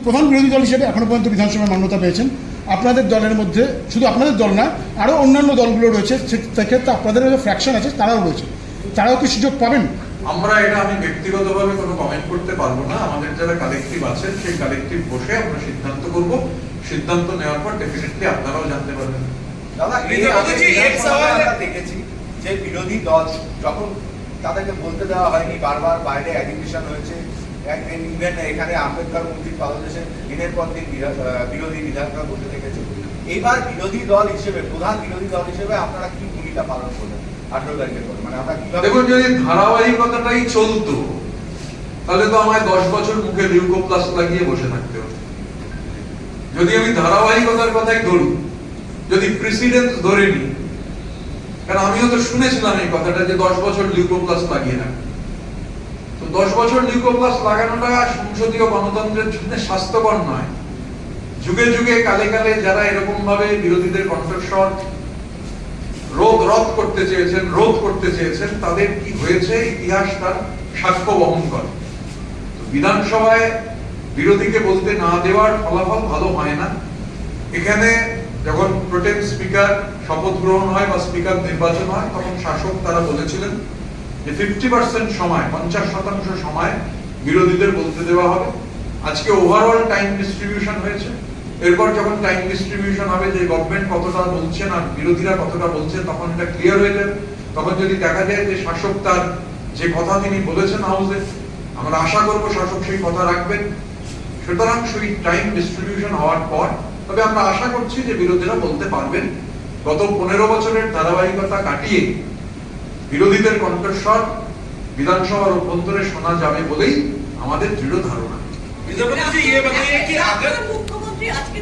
প্রধান বিরোধী দল হিসেবে এখনো পর্যন্ত বিধানসভায় মান্যতা পেয়েছেন। আপনাদের দলের মধ্যে শুধু আপনাদের দল না, আরও অন্যান্য দলগুলো রয়েছে, সেক্ষেত্রে আপনাদের যে ফ্র্যাকশন আছে তারাও রয়েছে, তারাও কি সুযোগ পাবেন? আমরা এটা আমি ব্যক্তিগতভাবে কোনো কমেন্ট করতে পারবো না। আমাদের যারা কালেকটিভ আছেন সেই কালেকটিভ বসে আমরা সিদ্ধান্ত করব। সিদ্ধান্ত নেওয়ার পর ডেফিনেটলি আপনারাও জানতে পারবেন। দাদা, আমরা দেখেছি যে বিরোধী দল যখন তাদেরকে বলতে দেওয়া হয়নি, বারবার বাইরে অ্যালিগেশন হয়েছে। একদিন ইভেন এখানে আম্বেদকর মূর্তির পাদদেশে দিনের পর দিন বিরোধী বিধায়করা বলতে দেখেছে। এইবার বিরোধী দল হিসেবে, প্রধান বিরোধী দল হিসেবে আপনারা কি ভূমিকা পালন করবেন 18 তারিখের পরে? মানে আমরা কিভাবে? দেখুন, যদি ধারাবাহিকতাটাই চলতো তাহলে তো আমায় 10 বছর মুখে লিউকোপ্লাস লাগিয়ে বসে থাকতে হতো। যদি আমি ধারাবাহিকতার কথাই ধরি, যদি প্রেসিডেন্ট ধরে নি, কারণ আমিও তো শুনেছিলাম এই কথাটা যে 10 বছর লিউকোপ্লাস লাগিয়ে রাখবে। তো 10 বছর লিউকোপ্লাস লাগানোটা সংসদীয় গণতন্ত্রের জন্য স্বাস্থ্যকর নয়। যুগে যুগে কালে কালে যারা এরকম ভাবে বিরোধীদের কণ্ঠস্বর রোধ করতে চেয়েছেন তাদের কি হয়েছে ইতিহাস তার সাক্ষ্য বহন করে। বিধানসভায় বিরোধীকে বলতে না দেওয়ার ফলাফল ভালো হয় না। এখানে যখন প্রোটেম স্পিকার শপথ গ্রহণ হয় বা স্পিকার নির্বাচন হয়, তখন শাসক তারা বলেছিলেন যে 50% সময়, 50% সময় বিরোধীদের বলতে দেওয়া হবে। আজকে ওভারঅল টাইম ডিস্ট্রিবিউশন হয়েছে। এরপর যখন টাইম ডিস্ট্রিবিউশন হবে যে গভর্নমেন্ট কতটা বলছেন আর বিরোধীরা কতটা বলছেন, তখন এটা ক্লিয়ার হয়ে যাবে। তখন যদি দেখা যায় যে শাসক তার যে কথা তিনি বলেছেন হাউসে, আমরা আশা করব শাসক সেই কথা রাখবেন। সুতরাং সেই টাইম ডিস্ট্রিবিউশন হওয়ার পর তবে আমরা আশা করছি যে বিরোধীরা বলতে পারবেন। গত 15 বছরের ধারাবাহিকতা কাটিয়ে বিরোধীদের কণ্ঠস্বর বিধানসভার অভ্যন্তরে শোনা যাবে বলেই আমাদের দৃঢ় ধারণা। मुख्यमंत्री আজকে